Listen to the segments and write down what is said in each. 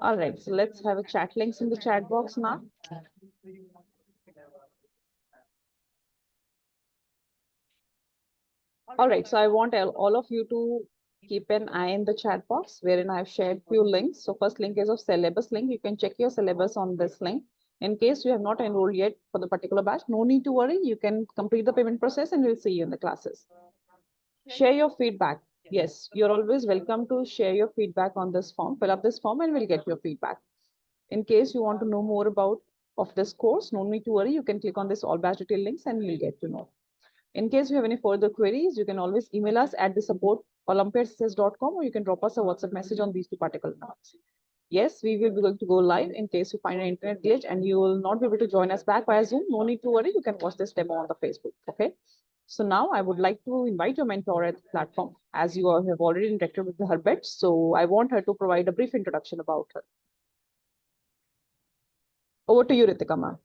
All right, so let's have a chat links in the chat box now. All right, so I want all of you to keep an eye in the chat box wherein I've shared few links. So first link is of syllabus link. You can check your syllabus on this link. In case you have not enrolled yet for the particular batch, no need to worry. You can complete the payment process and we'll see you in the classes. Share your feedback. Yes, you're always welcome to share your feedback on this form. Fill up this form and we'll get your feedback. In case you want to know more about of this course, no need to worry. You can click on this all batch detail links and you'll get to know. In case you have any further queries, you can always email us at the support olympiadsuccess.com or you can drop us a WhatsApp message on these two particular numbers. Yes, we will be going to go live in case you find an internet glitch and you will not be able to join us back via Zoom. No need to worry. You can watch this demo on the Facebook. Okay. So now I would like to invite your mentor at the platform as you have already interacted with her batch. So I want her to provide a brief introduction about her. Over to you, Ritika ma'am.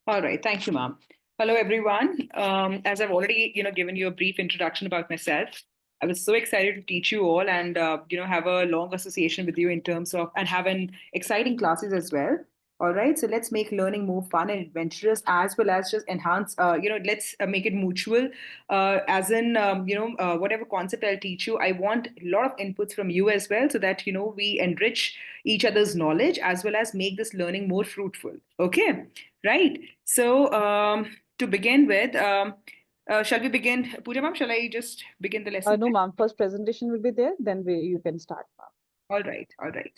All right. Thank you, ma'am. Hello, everyone. As I've already, given you a brief introduction about myself, I was so excited to teach you all and, have a long association with you in terms of and have an exciting classes as well. All right. So let's make learning more fun and adventurous as well as just enhance, let's make it mutual. As in, whatever concept I'll teach you, I want a lot of inputs from you as well so that, we enrich each other's knowledge as well as make this learning more fruitful. Okay. Right. So, to begin with, shall we begin? Pooja ma'am, shall I just begin the lesson? No, ma'am. First presentation will be there, then you can start, ma'am. All right. All right.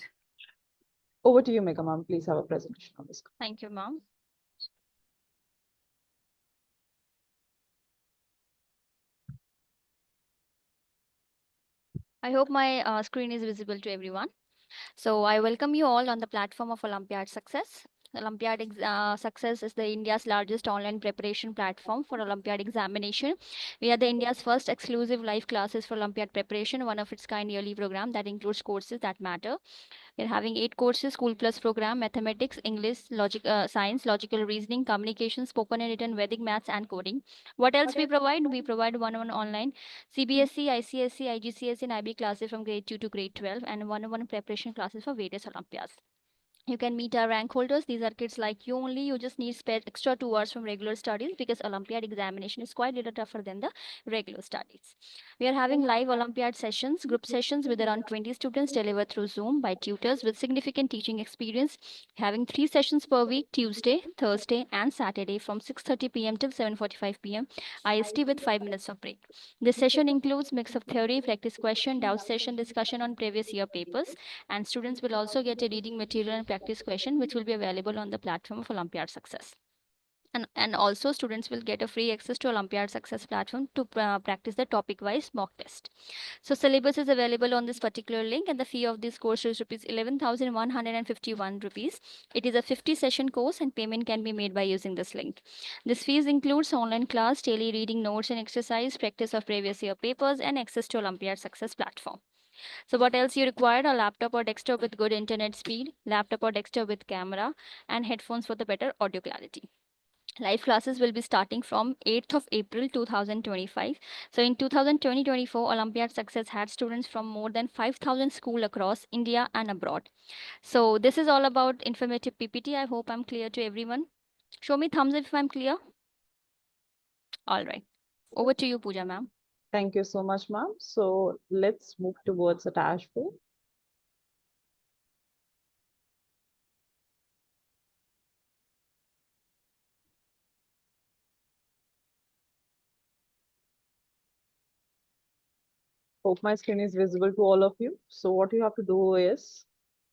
Over to you, Megha ma'am. Please have a presentation on this. Thank you, ma'am. I hope my screen is visible to everyone. So I welcome you all on the platform of Olympiad Success. Success is the India's largest online preparation platform for Olympiad examination. We are the India's first exclusive live classes for Olympiad preparation, one of its kind yearly program that includes courses that matter. We're having 8 courses, School Plus program, mathematics, English, science, logical reasoning, communication, spoken and written, Vedic maths, and coding. What else we provide? We provide one-on-one online CBSE, ICSE, IGCSE, and IB classes from grade 2 to grade 12, and one-on-one preparation classes for various Olympiads. You can meet our rank holders. These are kids like you only. You just need spare extra 2 hours from regular studies because Olympiad examination is quite a little tougher than the regular studies. We are having live Olympiad sessions, group sessions with around 20 students delivered through Zoom by tutors with significant teaching experience. Having 3 sessions per week, Tuesday, Thursday, and Saturday from 6:30 p.m. till 7:45 p.m. IST with 5 minutes of break. This session includes mix of theory, practice question, doubt session, discussion on previous year papers, and students will also get a reading material and practice question which will be available on the platform of Olympiad Success. And also students will get a free access to Olympiad Success platform to practice the topic wise mock test. So syllabus is available on this particular link and the fee of this course is rupees 11,151 rupees. It is a 50 session course and payment can be made by using this link. This fees includes online class, daily reading notes and exercise, practice of previous year papers, and access to Olympiad Success platform. So what else you require? A laptop or desktop with good internet speed, laptop or desktop with camera, and headphones for the better audio clarity. Live classes will be starting from 8th of April 2025. So in 2020-24, Olympiad Success had students from more than 5,000 schools across India and abroad. So this is all about informative PPT. I hope I'm clear to everyone. Show me thumbs up if I'm clear. All right. Over to you, Pooja ma'am. Thank you so much, ma'am. So let's move towards the dashboard. Hope my screen is visible to all of you. So what you have to do is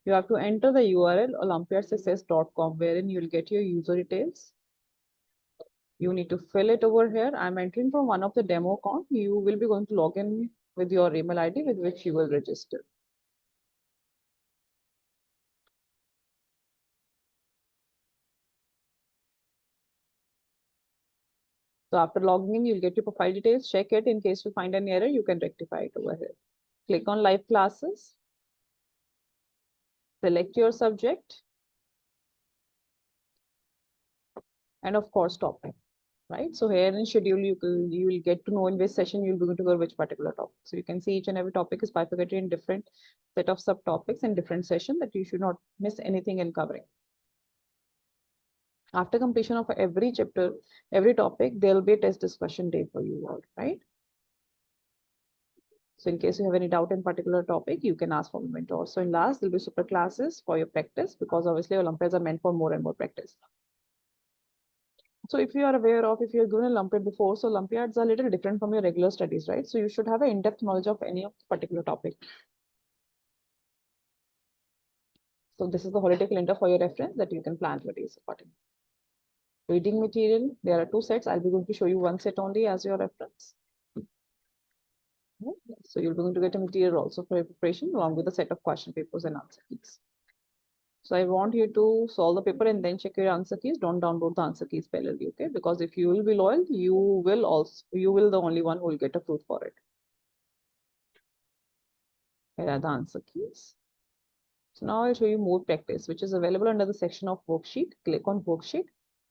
you have to enter the URL olympiadsuccess.com wherein you'll get your user details. You need to fill it over here. I'm entering from one of the demo account. You will be going to log in with your email ID with which you will register. So after logging in, you'll get your profile details. Check it. In case you find any error, you can rectify it over here. Click on live classes. Select your subject. And of course, topic. right? So here in schedule, you will get to know in which session you'll be going to cover which particular topic. So you can see each and every topic is bifurcated in different set of subtopics and different session that you should not miss anything in covering. After completion of every chapter, every topic, there will be a test discussion day for you all, right? So in case you have any doubt in particular topic, you can ask for a mentor. So in last, there'll be super classes for your practice because obviously Olympiads are meant for more and more practice. So if you are aware of, if you have given a Olympiad before, so Olympiads are a little different from your regular studies, right? So you should have an in-depth knowledge of any of the particular topic. So this is the holiday calendar for your reference that you can plan your days accordingly. Reading material, there are two sets. I'll be going to show you one set only as your reference. So you're going to get a material also for your preparation along with a set of question papers and answer keys. So I want you to solve the paper and then check your answer keys. Don't download the answer keys parallelly, okay? Because if you will be loyal, you will the only one who will get a fruit for it. Here are the answer keys. So now I'll show you more practice, which is available under the section of worksheet. Click on worksheet,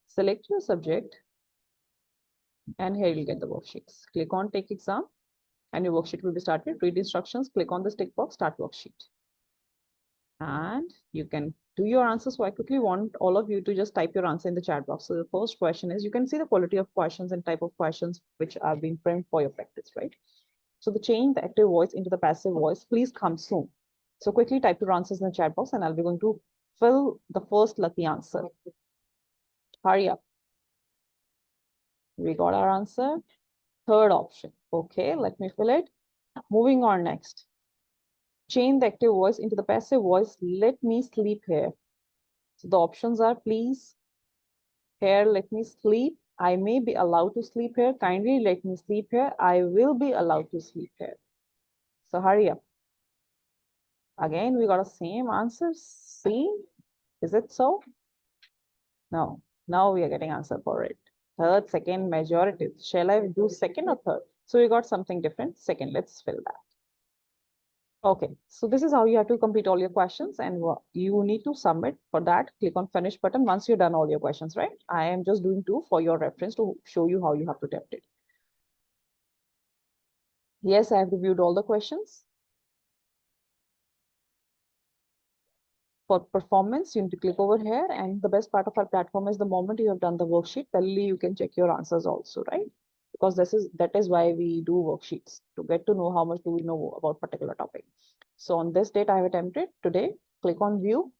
select your subject, and here you'll get the worksheets. Click on take exam, and your worksheet will be started. Read instructions, click on the tick box, start worksheet. And you can do your answers. So I quickly want all of you to just type your answer in the chat box. So the first question is, you can see the quality of questions and type of questions which are being framed for your practice, right? So the change the active voice into the passive voice, please come soon. So quickly type your answers in the chat box and I'll be going to fill the first lucky answer. Hurry up. We got our answer. Third option. Okay, let me fill it. Moving on next. Change the active voice into the passive voice. Let me sleep here. So the options are please, here, let me sleep. I may be allowed to sleep here. Kindly let me sleep here. I will be allowed to sleep here. So hurry up. Again, we got the same answer. C. Is it so? No. Now we are getting answer for it. Third, second, majority. Shall I do second or third? So we got something different. Second, let's fill that. Okay, so this is how you have to complete all your questions and you need to submit. For that, click on finish button once you're done all your questions, right? I am just doing two for your reference to show you how you have to attempt it. Yes, I have reviewed all the questions. For performance, you need to click over here, and the best part of our platform is the moment you have done the worksheet, parallelly you can check your answers also, right? Because that is why we do worksheets, to get to know how much do we know about particular topic. So on this date I have attempted today, click on view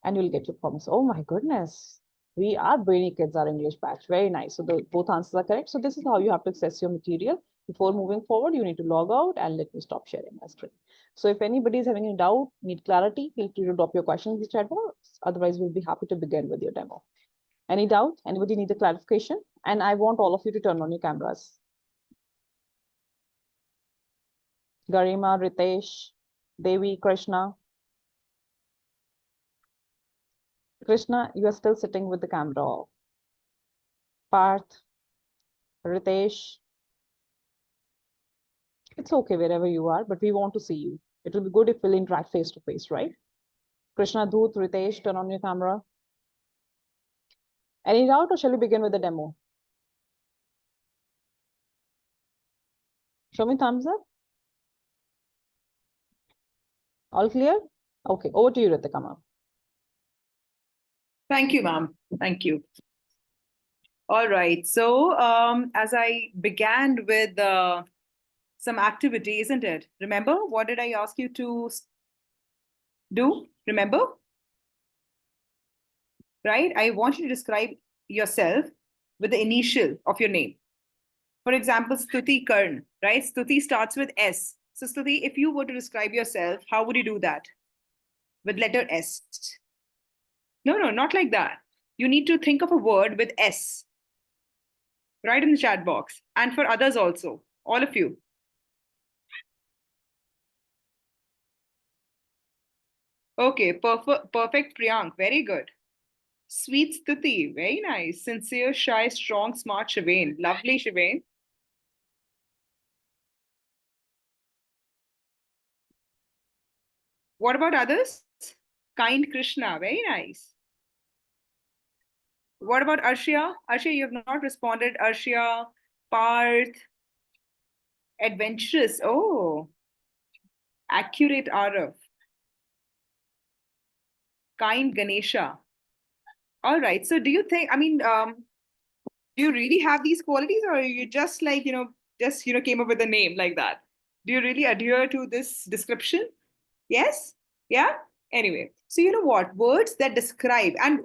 and you'll get your promise. Oh my goodness, we are brainy kids, our English batch. Very nice. So both answers are correct. So this is how you have to access your material. Before moving forward, you need to log out and let me stop sharing my screen. So if anybody is having any doubt, need clarity, feel free to drop your questions in the chat box. Otherwise, we'll be happy to begin with your demo. Any doubt? Anybody need a clarification? And I want all of you to turn on your cameras. Garima, Ritesh, Devi, Krishna. Krishna, you are still sitting with the camera off. Parth, Ritesh. It's okay wherever you are, but we want to see you. It will be good if we'll interact face to face, right? Krishna, Dhoot, Ritesh, turn on your camera. Any doubt or shall we begin with the demo? Show me thumbs up. All clear? Okay, over to you, Ritika, ma'am. Thank you, ma'am. Thank you. All right. So as I began with some activity, isn't it? Remember, what did I ask you to do? Remember? Right? I want you to describe yourself with the initial of your name. For example, Stuti Karn, right? Stuti starts with S. So Stuti, if you were to describe yourself, how would you do that? With letter S. No, not like that. You need to think of a word with S. Right in the chat box. And for others also, all of you. Okay, perfect Priyank, very good. Sweet Stuti, very nice. Sincere, shy, strong, smart Shivain. Lovely Shivain. What about others? Kind Krishna, very nice. What about Arshia? Arshia, you have not responded. Arshia, Parth, adventurous. Oh, accurate Arav, kind Ganesha. All right. So do you think, do you really have these qualities, or you just like, came up with a name like that? Do you really adhere to this description? Yes? Yeah? Anyway, so you know what? Words that describe and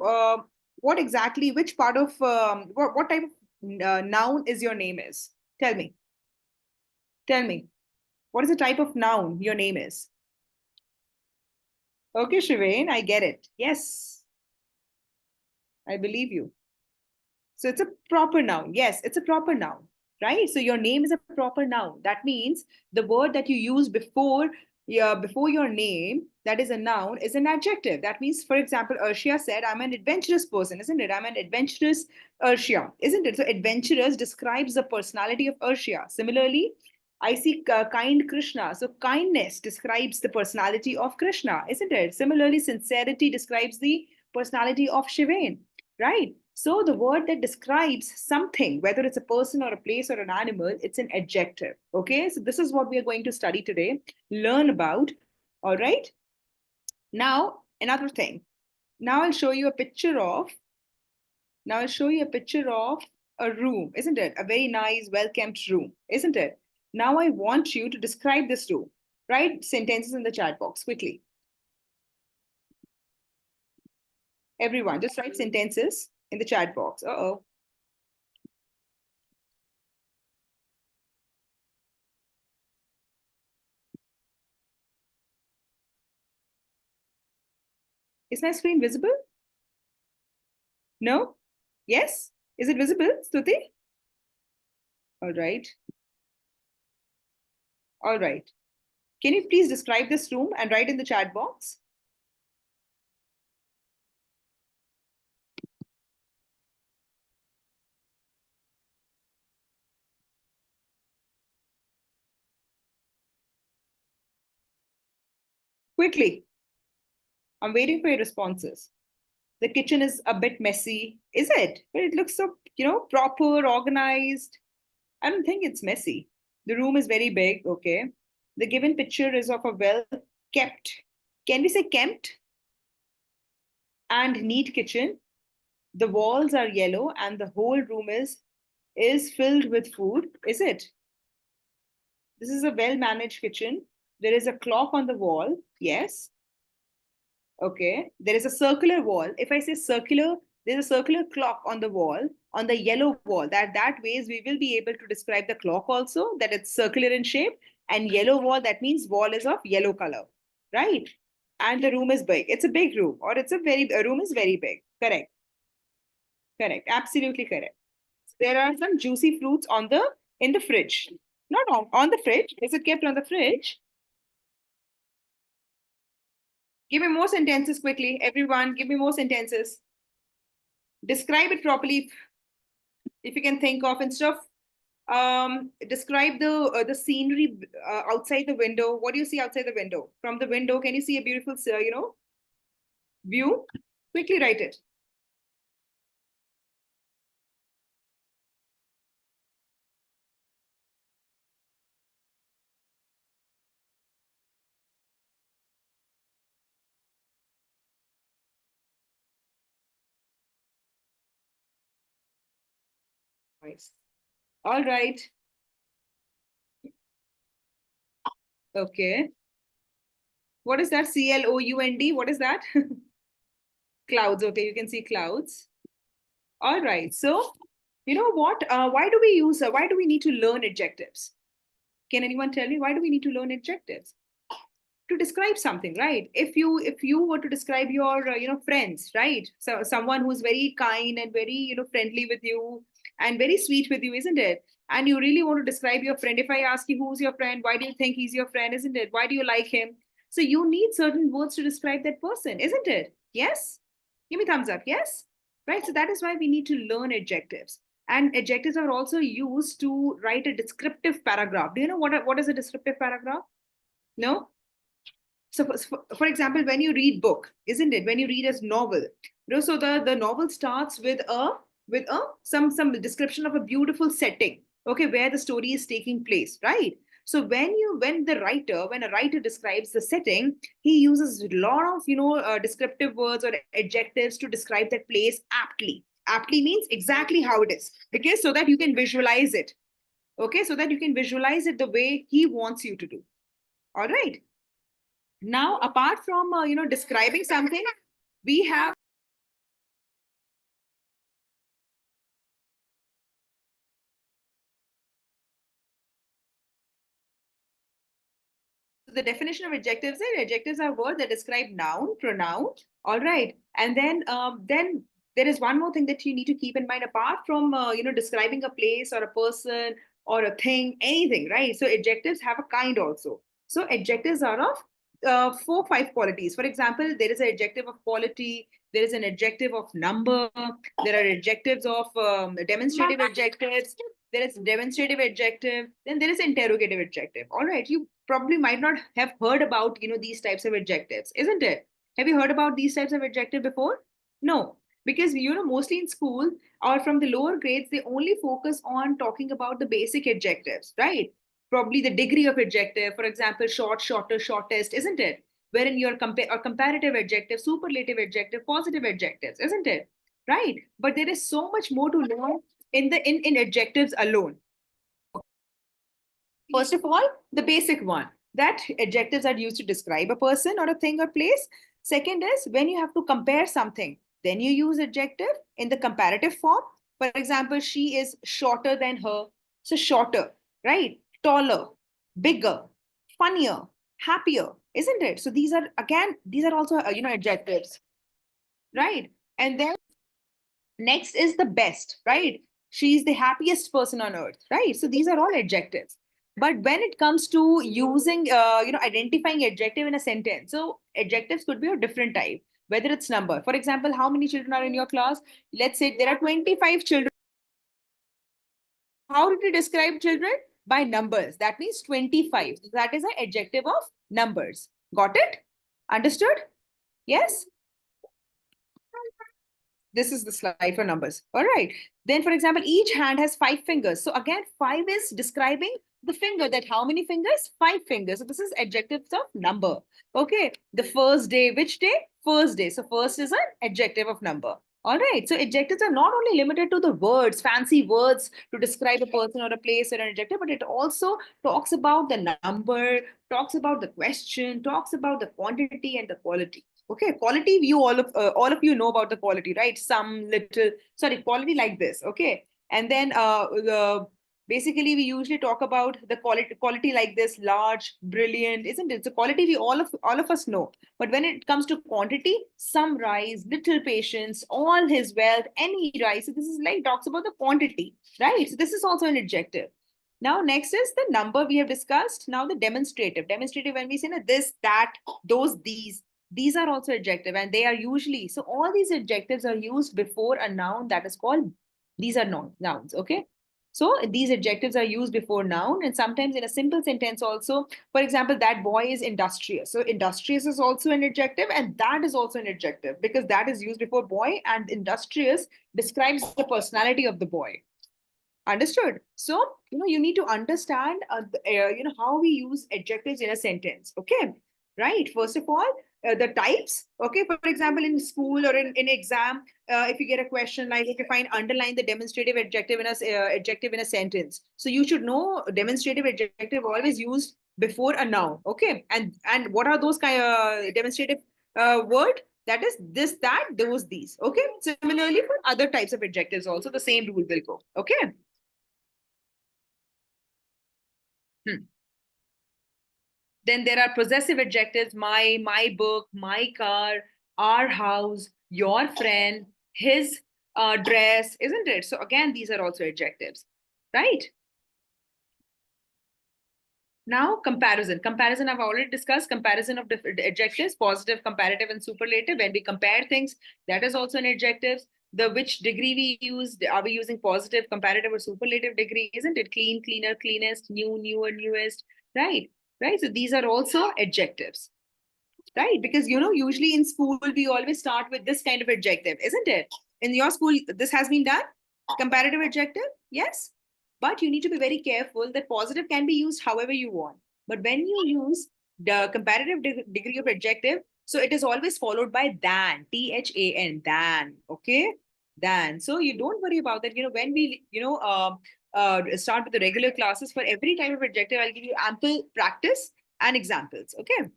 what exactly, which part of, what type of noun is your name is? Tell me. Tell me. What is the type of noun your name is? Okay, Shivain, I get it. Yes, I believe you. So it's a proper noun. Yes, it's a proper noun, right? So your name is a proper noun. That means the word that you use before your name, that is a noun, is an adjective. That means, for example, Urshia said, I'm an adventurous person, isn't it? I'm an adventurous Urshia, isn't it? So adventurous describes the personality of Urshia. Similarly, I see kind Krishna. So kindness describes the personality of Krishna, isn't it? Similarly, sincerity describes the personality of Shivain, right? So the word that describes something, whether it's a person or a place or an animal, it's an adjective. Okay, so this is what we are going to study today, learn about. All right. Now, another thing. Now I'll show you a picture of. Now I'll show you a picture of a room, isn't it? A very nice, well-kept room, isn't it? Now I want you to describe this room. Write sentences in the chat box quickly. Everyone, just write sentences in the chat box. Uh-oh. Is my screen visible? No? Yes? Is it visible, Stuti? All right. All right. Can you please describe this room and write in the chat box? Quickly. I'm waiting for your responses. The kitchen is a bit messy. Is it? But it looks so, proper, organized. I don't think it's messy. The room is very big. Okay. The given picture is of a well kept, can we say kept? And neat kitchen. The walls are yellow and the whole room is filled with food. Is it? This is a well managed kitchen. There is a clock on the wall. Yes. Okay. There is a circular wall. If I say circular, there's a circular clock on the wall, on the yellow wall. That ways we will be able to describe the clock also, that it's circular in shape. And yellow wall, that means wall is of yellow color. Right. And the room is big. It's a big room, or a room is very big. Correct. Correct. Absolutely correct. There are some juicy fruits in the fridge. Not on the fridge. Is it kept on the fridge? Give me more sentences quickly. Everyone, give me more sentences. Describe it properly if you can think of, instead of describe the scenery outside the window. What do you see outside the window? From the window, can you see a beautiful view? Quickly write it. Nice. All right. Okay. What is that? CLOUND? What is that? Clouds. Okay, you can see clouds. All right. So, you know what? Why do we need to learn adjectives? Can anyone tell me why do we need to learn adjectives? To describe something, right? If you were to describe your friends, right? So someone who's very kind and very friendly with you and very sweet with you, isn't it? And you really want to describe your friend. If I ask you who's your friend, why do you think he's your friend, isn't it? Why do you like him? So you need certain words to describe that person, isn't it? Yes. Give me thumbs up. Yes. Right. So that is why we need to learn adjectives. And adjectives are also used to write a descriptive paragraph. Do you know what is a descriptive paragraph? No? So for example, when you read book, isn't it? When you read a novel, so the novel starts with some description of a beautiful setting, okay, where the story is taking place, right? So when a writer describes the setting, he uses a lot of descriptive words or adjectives to describe that place aptly. Aptly means exactly how it is, okay, so that you can visualize it, okay, so that you can visualize it the way he wants you to do. All right. Now, apart from describing something, we have the definition of adjectives. Adjectives are words that describe noun, pronoun. All right, and then there is one more thing that you need to keep in mind. Apart from describing a place or a person or a thing, anything, right? So adjectives have a kind also. So adjectives are of 4-5 qualities. For example, there is an adjective of quality. There is an adjective of number. There are adjectives of demonstrative adjectives. There is demonstrative adjective. Then there is interrogative adjective. All right, you probably might not have heard about these types of adjectives, isn't it? Have you heard about these types of adjective before? No, because mostly in school or from the lower grades, they only focus on talking about the basic adjectives, right? Probably the degree of adjective, for example, short, shorter, shortest, isn't it? Wherein your comparative adjective, superlative adjective, positive adjectives, isn't it? Right. But there is so much more to learn in adjectives alone. First of all, the basic one, that adjectives are used to describe a person or a thing or place. Second is when you have to compare something, then you use adjective in the comparative form. For example, she is shorter than her. So shorter, right? Taller, bigger, funnier, happier, isn't it? So these are also adjectives, right? And then next is the best, right? She's the happiest person on earth, right? So these are all adjectives. But when it comes to using, identifying adjective in a sentence, so adjectives could be of different type, whether it's number. For example, how many children are in your class? Let's say there are 25 children. How did you describe children? By numbers. That means 25. That is an adjective of numbers. Got it? Understood? Yes? This is the slide for numbers. All right. Then, for example, each hand has 5 fingers. So again, 5 is describing the finger, that how many fingers? 5 fingers. So this is adjectives of number. Okay. The first day, which day? First day. So first is an adjective of number. All right. So adjectives are not only limited to the words, fancy words to describe a person or a place or an adjective, but it also talks about the number, talks about the question, talks about the quantity and the quality. Okay, quality view, all of you know about the quality, right? Some little, sorry, quality like this. Okay, and then basically we usually talk about the quality like this, large, brilliant, isn't it? So quality we all of us know, but when it comes to quantity, some rise, little patience, all his wealth, any rise. So this is like talks about the quantity, right? So this is also an adjective. Now, next is the number we have discussed. Now, the demonstrative. Demonstrative, when we say this, that, those, these are also adjective, and they are usually, so all these adjectives are used before a noun that is called, these are nouns, okay? So these adjectives are used before noun, and sometimes in a simple sentence also. For example, that boy is industrious. So industrious is also an adjective, and that is also an adjective because that is used before boy, and industrious describes the personality of the boy. Understood? So, you need to understand, how we use adjectives in a sentence. Okay. Right. First of all, the types. Okay. For example, in school or in exam, if you get a question like, if you find underline the demonstrative adjective in a sentence. So you should know demonstrative adjective always used before a noun. Okay. And what are those kind of demonstrative word? That is this, that, those, these. Okay. Similarly, for other types of adjectives also, the same rule will go. Okay. Then there are possessive adjectives, my book, my car, our house, your friend, his dress, isn't it? So again, these are also adjectives, right? Now, comparison. Comparison, I've already discussed comparison of different adjectives, positive, comparative, and superlative. When we compare things, that is also an adjective. The which degree we use, are we using positive, comparative, or superlative degree? Isn't it clean, cleaner, cleanest, new, newer, newest, right? Right. So these are also adjectives. right? Because, usually in school, we always start with this kind of adjective, isn't it? In your school, this has been done? Comparative adjective? Yes. But you need to be very careful that positive can be used however you want. But when you use the comparative degree of adjective, so it is always followed by than, THAN, than, okay? Than. So you don't worry about that. When we, start with the regular classes, for every type of adjective, I'll give you ample practice and examples, okay?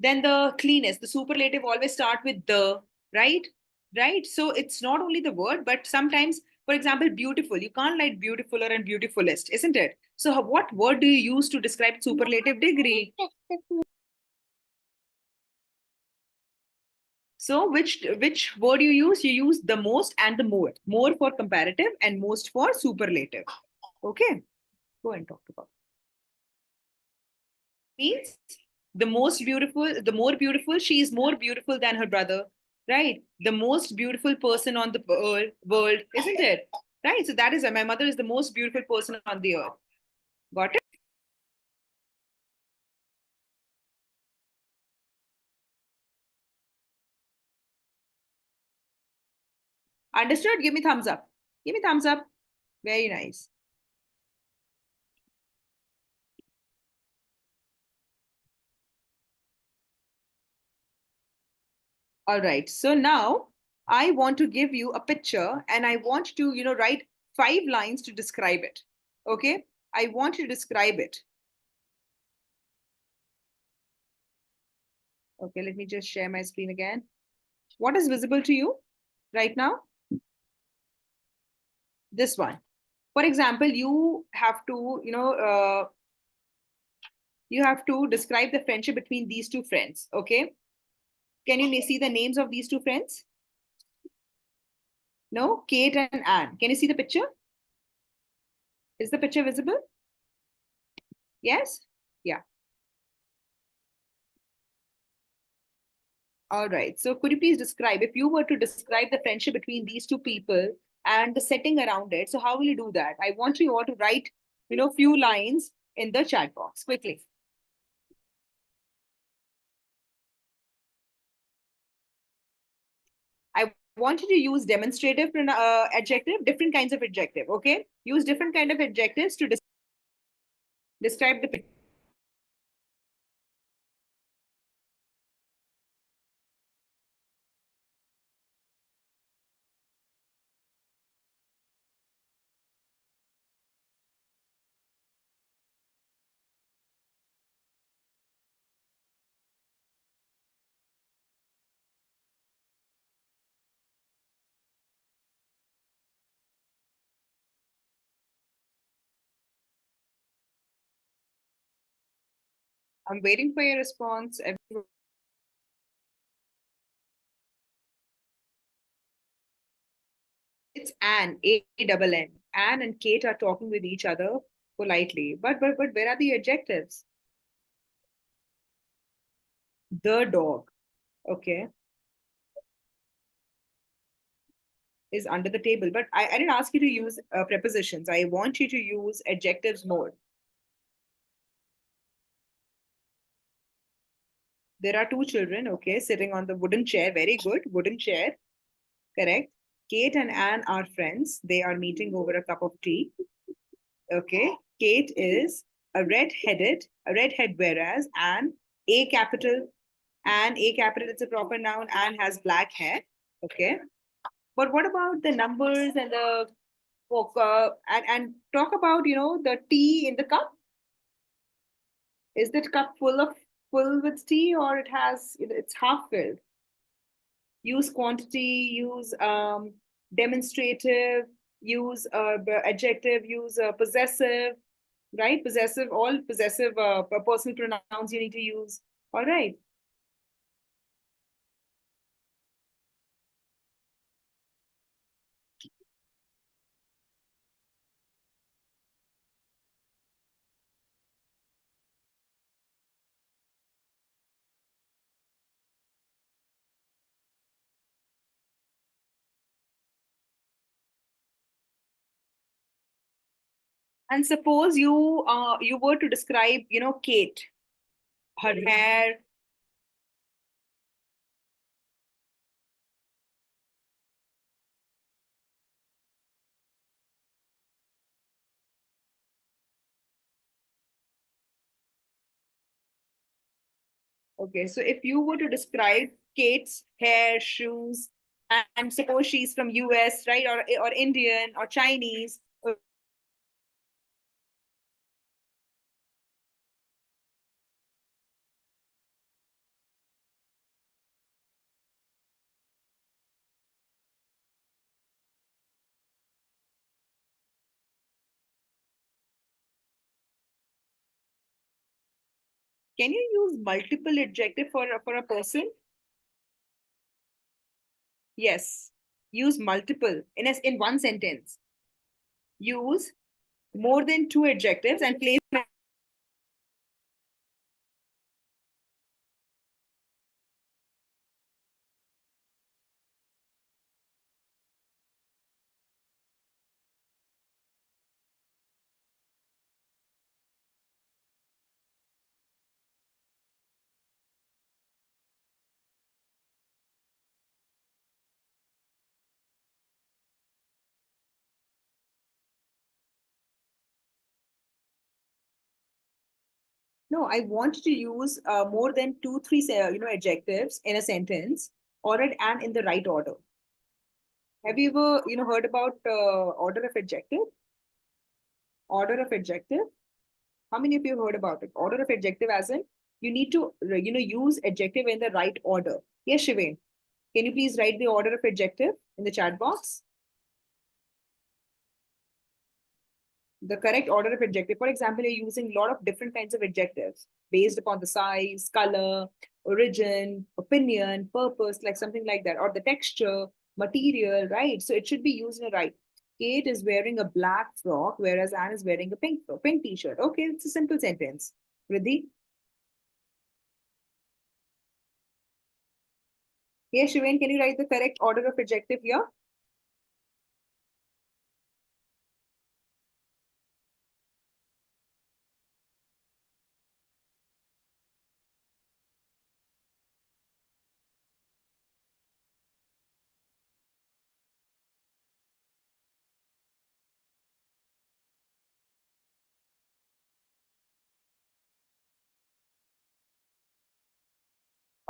Then the cleanest, the superlative always start with the, right? Right? So it's not only the word, but sometimes, for example, beautiful. You can't like beautifuler and beautifulest, isn't it? So what word do you use to describe superlative degree? So which word you use? You use the most and the more. More for comparative and most for superlative. Okay. Go and talk about. Means the more beautiful, she is more beautiful than her brother, right? The most beautiful person on the world, isn't it? Right. So that is my mother is the most beautiful person on the earth. Got it? Understood? Give me thumbs up. Give me thumbs up. Very nice. All right. So now I want to give you a picture and I want to, write 5 lines to describe it. Okay. I want you to describe it. Okay. Let me just share my screen again. What is visible to you right now? This one. For example, you have to, you have to describe the friendship between these two friends. Okay. Can you see the names of these two friends? No, Kate and Anne. Can you see the picture? Is the picture visible? Yes? Yeah. All right. So could you please describe, if you were to describe the friendship between these two people and the setting around it, so how will you do that? I want you all to write, few lines in the chat box quickly. I want you to use demonstrative adjective, different kinds of adjective, okay? Use different kind of adjectives to describe the picture. I'm waiting for your response. It's Anne, A-double-N. Anne and Kate are talking with each other politely. But where are the adjectives? The dog, okay, is under the table. But I didn't ask you to use prepositions. I want you to use adjectives more. There are 2 children, okay, sitting on the wooden chair. Very good. Wooden chair. Correct. Kate and Anne are friends. They are meeting over a cup of tea. Okay. Kate is a redhead, whereas Anne, A capital, A capital, it's a proper noun. Anne has black hair. Okay. But what about the numbers and the and talk about the tea in the cup? Is that cup full with tea or it's half filled? Use quantity, use demonstrative, use adjective, use possessive, right? Possessive, all possessive personal pronouns you need to use. All right. And suppose you were to describe, Kate, her hair, Okay, so if you were to describe Kate's hair, shoes, and suppose she's from US, right, or Indian or Chinese, can you use multiple adjective for a person? Yes. Use multiple in one sentence. Use more than two adjectives and place. No, I want to use more than two, three, adjectives in a sentence, or and in the right order. Have you ever, heard about order of adjective? Order of adjective. How many of you have heard about it? Order of adjective, as in you need to, use adjective in the right order. Yes, Shivain. Can you please write the order of adjective in the chat box? The correct order of adjective. For example, you're using a lot of different kinds of adjectives based upon the size, color, origin, opinion, purpose, like something like that, or the texture, material, right? So it should be used in a right. Kate is wearing a black frock, whereas Anne is wearing a pink t-shirt. Okay, it's a simple sentence. Riddhi? Yes, Shivain, can you write the correct order of adjective here?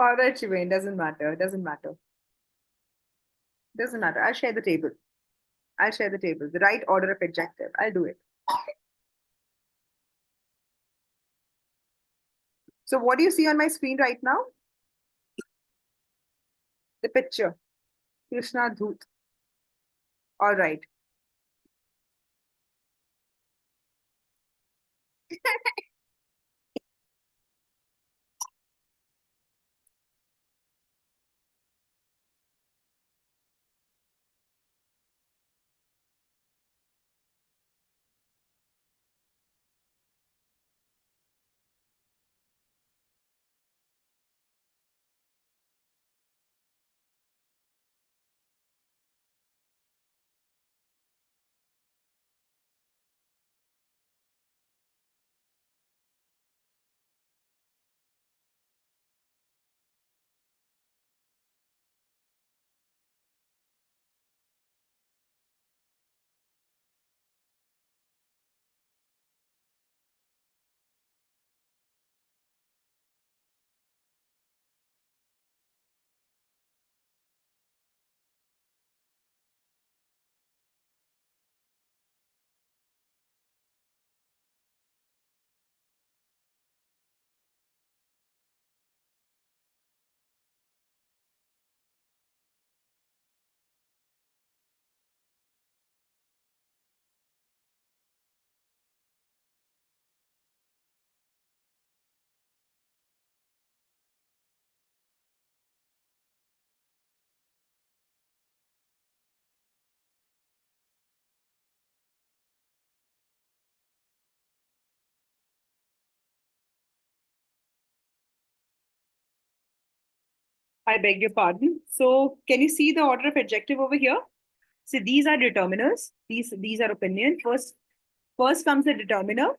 All right, Shivain, doesn't matter. Doesn't matter. Doesn't matter. I'll share the table. I'll share the table. The right order of adjective. I'll do it. So what do you see on my screen right now? The picture. Krishna Dhoot. All right. I beg your pardon. So can you see the order of adjective over here? So these are determiners. These are opinion. First comes the determiner.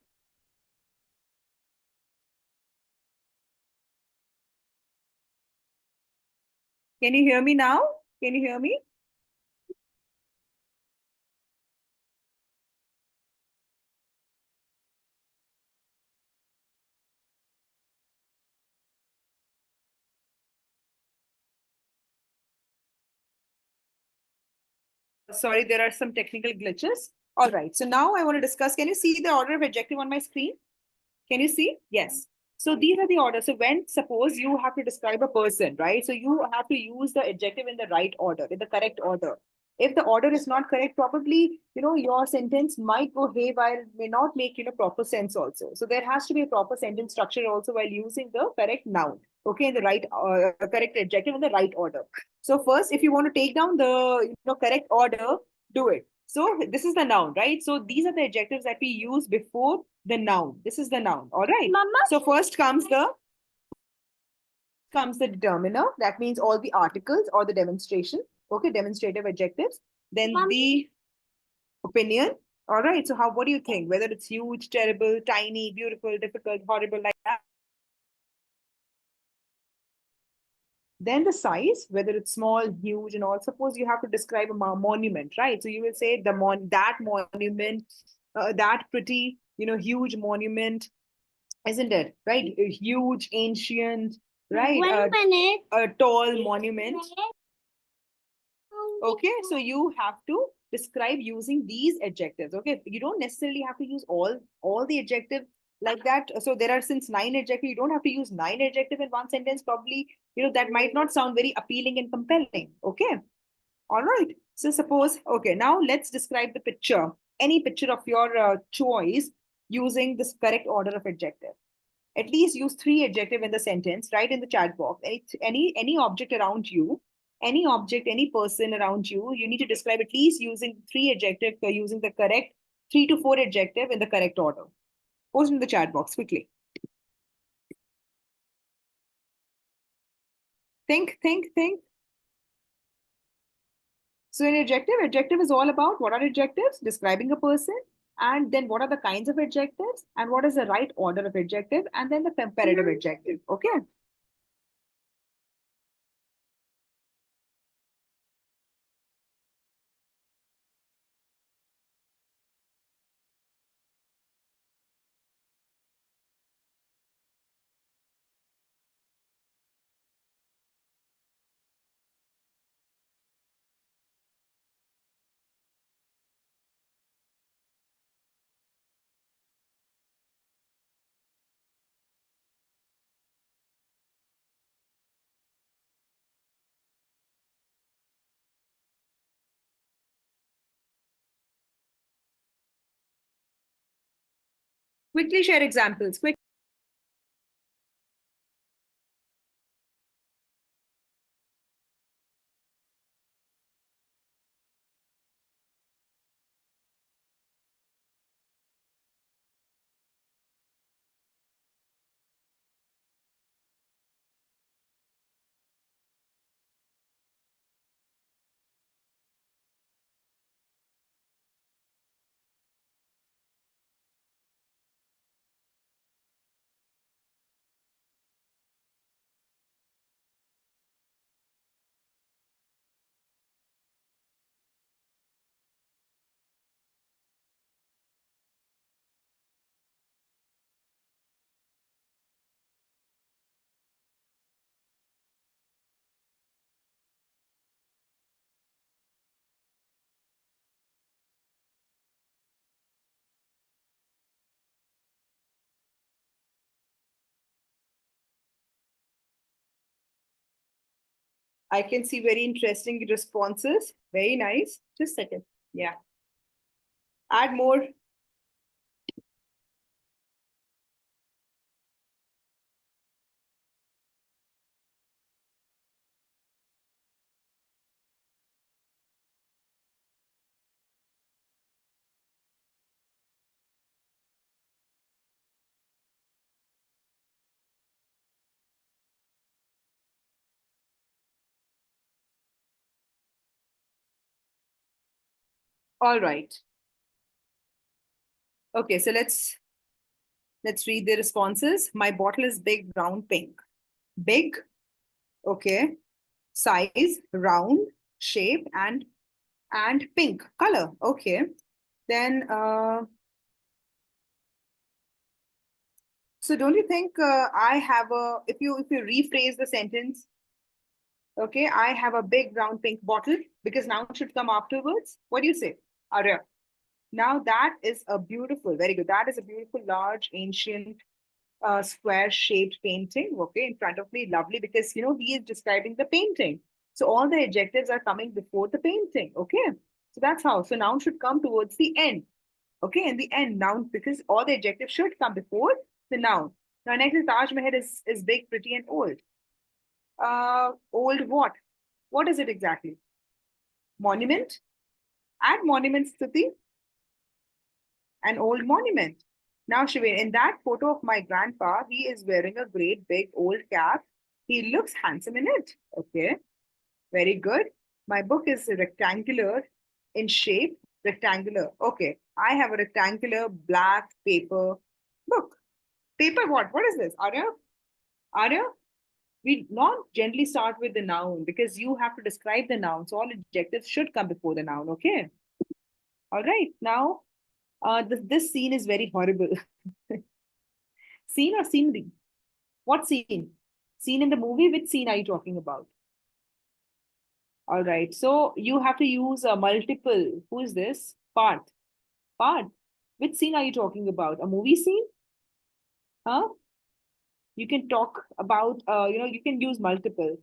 Can you hear me now? Can you hear me? Sorry, there are some technical glitches. All right. So now I want to discuss. Can you see the order of adjective on my screen? Can you see? Yes. So these are the orders. So when suppose you have to describe a person, right? So you have to use the adjective in the right order, in the correct order. If the order is not correct, probably, your sentence might go haywire, may not make, proper sense also. So there has to be a proper sentence structure also while using the correct noun. Okay, in the right, correct adjective in the right order. So first, if you want to take down the, correct order, do it. So this is the noun, right? So these are the adjectives that we use before the noun. This is the noun. All right. Mama. So first comes the determiner. That means all the articles or the demonstration. Okay, demonstrative adjectives. Then the opinion. All right. So what do you think? Whether it's huge, terrible, tiny, beautiful, difficult, horrible, like that. Then the size, whether it's small, huge, and all. Suppose you have to describe a monument, right? So you will say that monument, that pretty, huge monument, isn't it? Right? A huge, ancient, right? 1 minute. A tall monument. Okay, so you have to describe using these adjectives. Okay, you don't necessarily have to use all the adjective like that. So there are since 9 adjectives, you don't have to use 9 adjective in one sentence. Probably, that might not sound very appealing and compelling. Okay, all right. So suppose, okay, now let's describe the picture, any picture of your choice using this correct order of adjective. At least use 3 adjective in the sentence, right in the chat box. Any object around you, any object, any person around you, you need to describe at least using 3 adjective, using the correct 3 to 4 adjective in the correct order. Post in the chat box quickly. Think. So an adjective is all about what are adjectives? Describing a person, and then what are the kinds of adjectives, and what is the right order of adjective, and then the comparative adjective. Okay. Quickly share examples. Quick. I can see very interesting responses. Very nice. Just a second. Yeah. Add more. All right. Okay, so let's read the responses. My bottle is big, round, pink. Big, okay. Size, round, shape, and pink color. Okay. Then so don't you think I have a if you rephrase the sentence, Okay, I have a big round pink bottle because noun should come afterwards. What do you say, Arya? Now that is a beautiful, very good. That is a beautiful, large, ancient, square-shaped painting. Okay, in front of me, lovely because he is describing the painting. So all the adjectives are coming before the painting. Okay, so that's how. So noun should come towards the end. Okay, in the end, noun because all the adjectives should come before the noun. Now next is Taj Mahal is big, pretty, and old. Old what? What is it exactly? Monument? Add monument, Stuti. An old monument. Now, Shivin, in that photo of my grandpa, he is wearing a great big old cap. He looks handsome in it. Okay, very good. My book is rectangular in shape. Rectangular. Okay, I have a rectangular black paper book. Paper what? What is this? Arya? Arya? We not generally start with the noun because you have to describe the noun. So all adjectives should come before the noun. Okay. All right. Now, this scene is very horrible. Scene or scenery? What scene? Scene in the movie? Which scene are you talking about? All right. So you have to use a multiple. Who is this? Part. Part. Which scene are you talking about? A movie scene? Huh? You can talk about, you can use multiple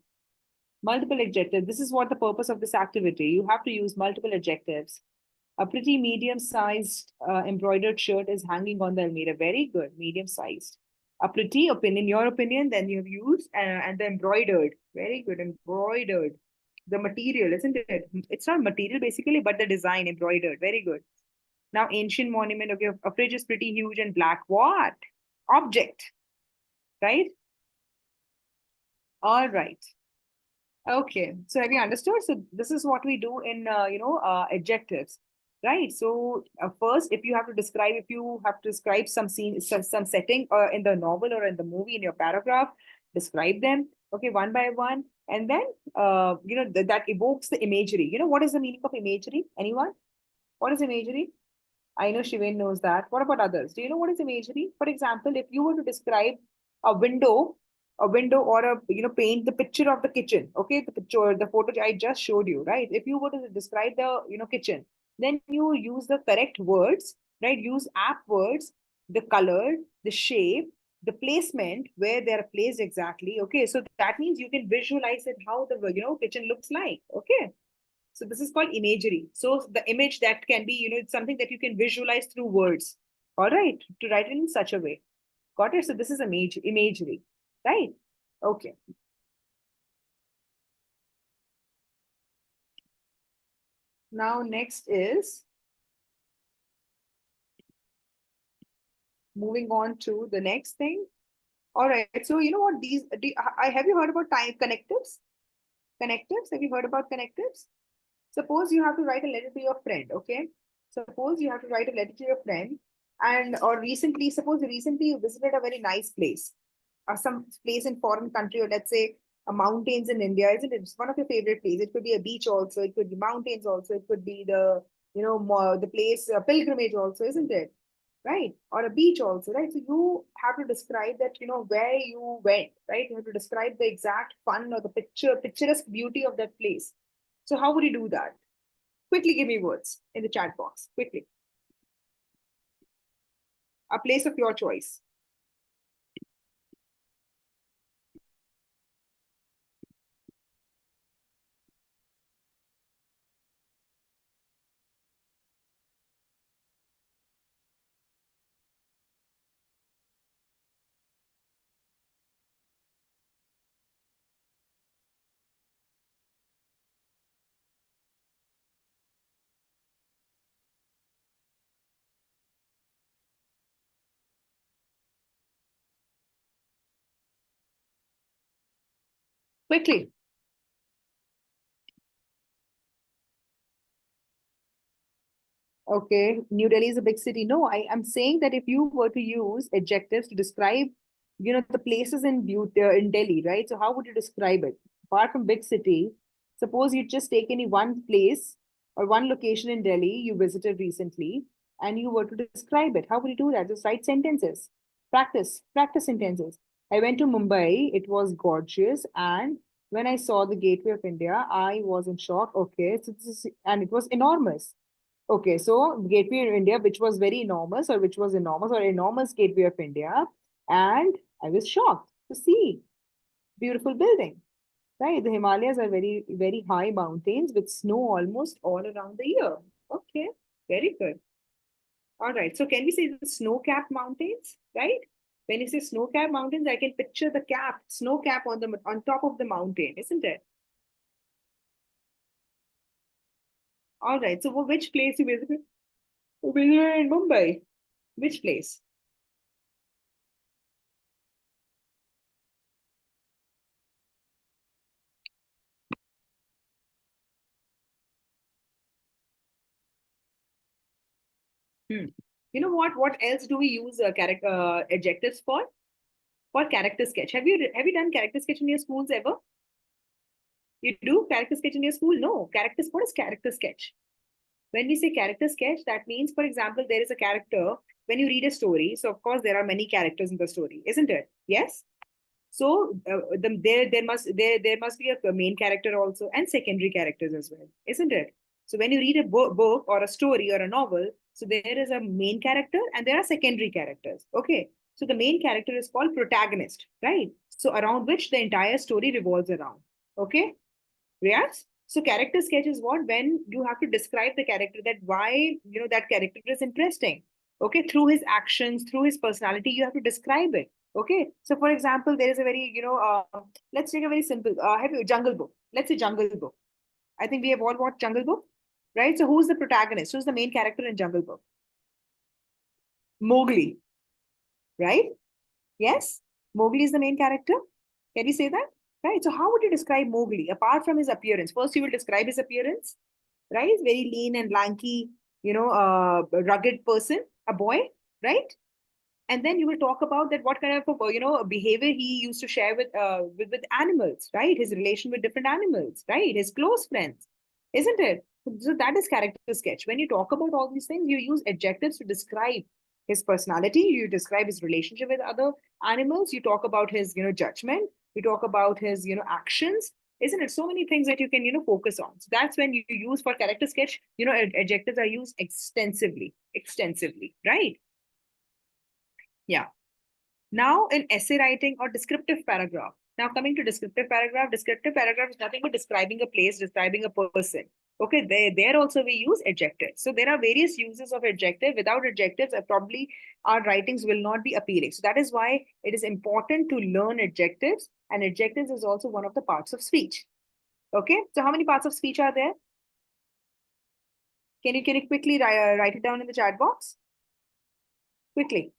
adjectives. This is what the purpose of this activity. You have to use multiple adjectives. A pretty medium-sized embroidered shirt is hanging on the almirah. Very good, medium-sized. A pretty opinion, your opinion, then you've used and the embroidered. Very good, embroidered. The material, isn't it? It's not material basically, but the design, embroidered. Very good. Now, ancient monument. Okay, a fridge is pretty huge and black. What? Object, right? All right. Okay, so have you understood? So this is what we do in adjectives, right? So first, if you have to describe some scene, some setting, in the novel or in the movie in your paragraph, describe them. Okay, one by one, and then that evokes the imagery. You know what is the meaning of imagery? Anyone? What is imagery? I know Shivain knows that. What about others? Do you know what is imagery? For example, if you were to describe a window, or paint the picture of the kitchen, okay, the picture, the photo I just showed you, right? If you were to describe the kitchen, then you use the correct words, right? Use app words, the color, the shape, the placement, where they are placed exactly. Okay, so that means you can visualize it how the kitchen looks like. Okay. So this is called imagery. So the image that can be, it's something that you can visualize through words. All right, to write it in such a way. Got it? So this is imagery, right? Okay. Now next is moving on to the next thing. All right. So you know what I have you heard about time connectives? Connectives? Have you heard about connectives? Suppose you have to write a letter to your friend, okay? Suppose you have to write a letter to your friend, suppose recently you visited a very nice place, or some place in foreign country, or let's say mountains in India, isn't it? It's one of your favorite places. It could be a beach also, it could be mountains also, it could be the place pilgrimage also, isn't it? Right? Or a beach also, right? So you have to describe that, where you went, right? You have to describe the exact fun or the picturesque beauty of that place. So how would you do that? Quickly give me words in the chat box. Quickly. A place of your choice. Quickly. Okay, New Delhi is a big city. No, I'm saying that if you were to use adjectives to describe, the places in Delhi, right? So how would you describe it? Apart from big city, suppose you just take any one place or one location in Delhi you visited recently, and you were to describe it. How would you do that? Just write sentences. Practice sentences. I went to Mumbai. It was gorgeous, and When I saw the Gateway of India, I was in shock. Okay, so this is, and it was enormous. Okay, so Gateway of India, which was very enormous, or which was enormous, or enormous Gateway of India, and I was shocked to see beautiful building. Right, the Himalayas are very, very high mountains with snow almost all around the year. Okay, very good. All right, so can we say the snow-capped mountains, right? When you say snow-capped mountains, I can picture the cap, snow cap on the on top of the mountain, isn't it? All right, so which place you visited? You visited in Mumbai. Which place? Hmm. You know what? What else do we use character adjectives for? For character sketch. Have you done character sketch in your schools ever? You do character sketch in your school? No. Characters. What is character sketch? When we say character sketch, that means, for example, there is a character when you read a story. So, of course, there are many characters in the story, isn't it? Yes. So there must be a main character also and secondary characters as well, isn't it? So when you read a book or a story or a novel, so there is a main character and there are secondary characters. Okay. So the main character is called protagonist, right? So around which the entire story revolves around. Okay. Yes. So character sketch is what when you have to describe the character that why that character is interesting. Okay, through his actions, through his personality, you have to describe it. Okay, so for example, there is a very let's take a very simple. Have you Jungle Book? Let's say Jungle Book. I think we have all watched Jungle Book, right? So who's the protagonist? Who's the main character in Jungle Book? Mowgli, right? Yes, Mowgli is the main character. Can you say that? Right. So how would you describe Mowgli apart from his appearance? First, you will describe his appearance, right? Very lean and lanky, rugged person, a boy, right? And then you will talk about that what kind of behavior he used to share with animals, right? His relation with different animals, right? His close friends, isn't it? So that is character sketch. When you talk about all these things, you use adjectives to describe his personality. You describe his relationship with other animals. You talk about his judgment. You talk about his actions. Isn't it? So many things that you can focus on. So that's when you use for character sketch. Adjectives are used extensively, right? Yeah. Now, in essay writing or descriptive paragraph. Now, coming to descriptive paragraph is nothing but describing a place, describing a person. Okay, there also we use adjectives. So there are various uses of adjective. Without adjectives, probably our writings will not be appealing. So that is why it is important to learn adjectives. And adjectives is also one of the parts of speech. Okay, so how many parts of speech are there? Can you quickly write it down in the chat box? Quickly.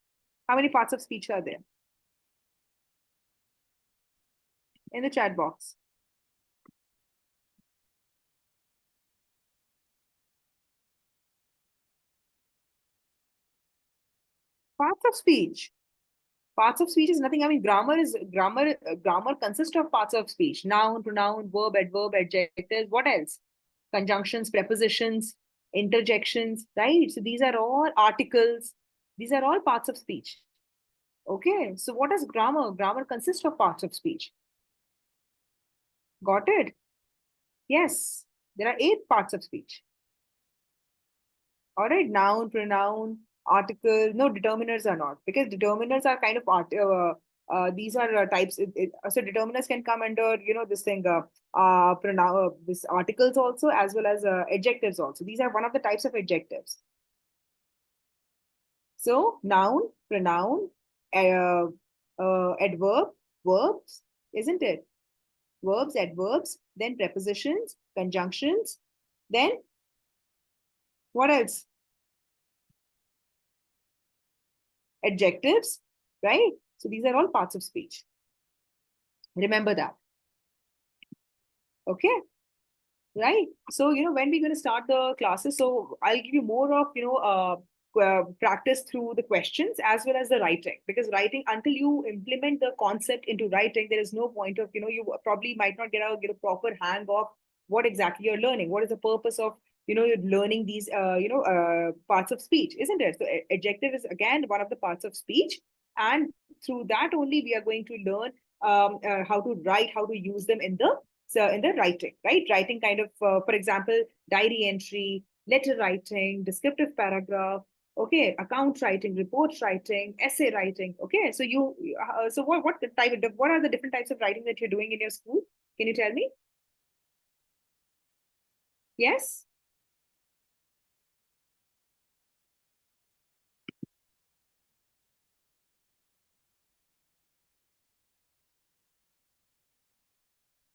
How many parts of speech are there? In the chat box. Parts of speech. Parts of speech is nothing. I mean, grammar consists of parts of speech: noun, pronoun, verb, adverb, adjectives. What else? Conjunctions, prepositions, interjections. Right. So these are all articles. These are all parts of speech. Okay. So what is grammar? Grammar consists of parts of speech. Got it? Yes. There are 8 parts of speech. All right. Noun, pronoun, article. No, determiners are not, because determiners are kind of these are types. So determiners can come under this thing pronoun this articles also, as well as adjectives also. These are one of the types of adjectives. So noun, pronoun, adverb, verbs, isn't it? Verbs, adverbs, then prepositions, conjunctions, then what else? Adjectives, right? So these are all parts of speech. Remember that. Okay. Right. So, when we're going to start the classes, so I'll give you more of, practice through the questions as well as the writing, because writing, until you implement the concept into writing, there is no point of, you probably might not get a proper hang of what exactly you're learning. What is the purpose of, you're learning these, parts of speech, isn't it? So adjective is again one of the parts of speech. And through that only we are going to learn how to write, how to use them in the writing, right? Writing kind of, for example, diary entry, letter writing, descriptive paragraph, okay, account writing, report writing, essay writing. Okay, so so what are the different types of writing that you're doing in your school? Can you tell me? Yes.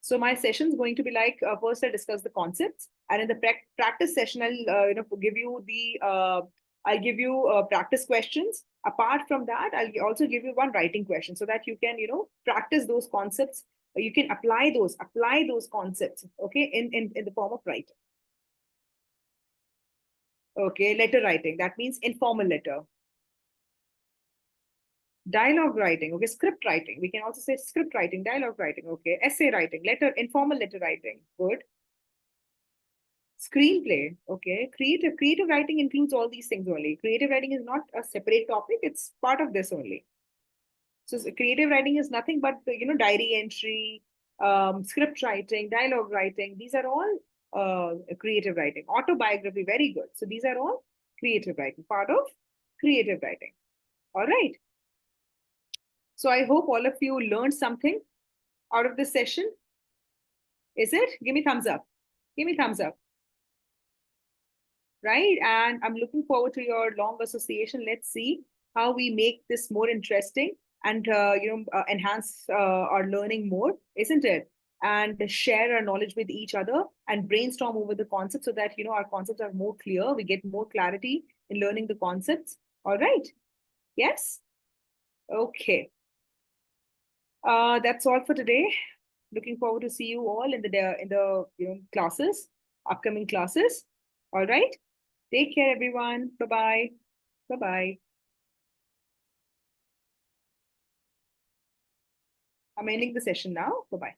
So my session is going to be like, first I discuss the concepts, and in the practice session, I'll give you I'll give you practice questions. Apart from that, I'll also give you one writing question so that you can practice those concepts. You can apply those concepts, okay, in the form of writing. Okay, letter writing, that means informal letter. Dialogue writing, okay, script writing. We can also say script writing, dialogue writing, okay, essay writing, informal letter writing. Good. Screenplay, okay. Creative writing includes all these things only. Creative writing is not a separate topic, it's part of this only. So creative writing is nothing but diary entry, script writing, dialogue writing. These are all creative writing. Autobiography, very good. So these are all creative writing, part of creative writing. All right. So I hope all of you learned something out of this session. Is it? Give me thumbs up. Give me thumbs up. Right? And I'm looking forward to your long association. Let's see how we make this more interesting and enhance our learning more, isn't it? And share our knowledge with each other and brainstorm over the concepts so that our concepts are more clear. We get more clarity in learning the concepts. All right. Yes. Okay. That's all for today. Looking forward to see you all in the classes, upcoming classes. All right. Take care, everyone. Bye-bye. Bye-bye. I'm ending the session now. Bye-bye.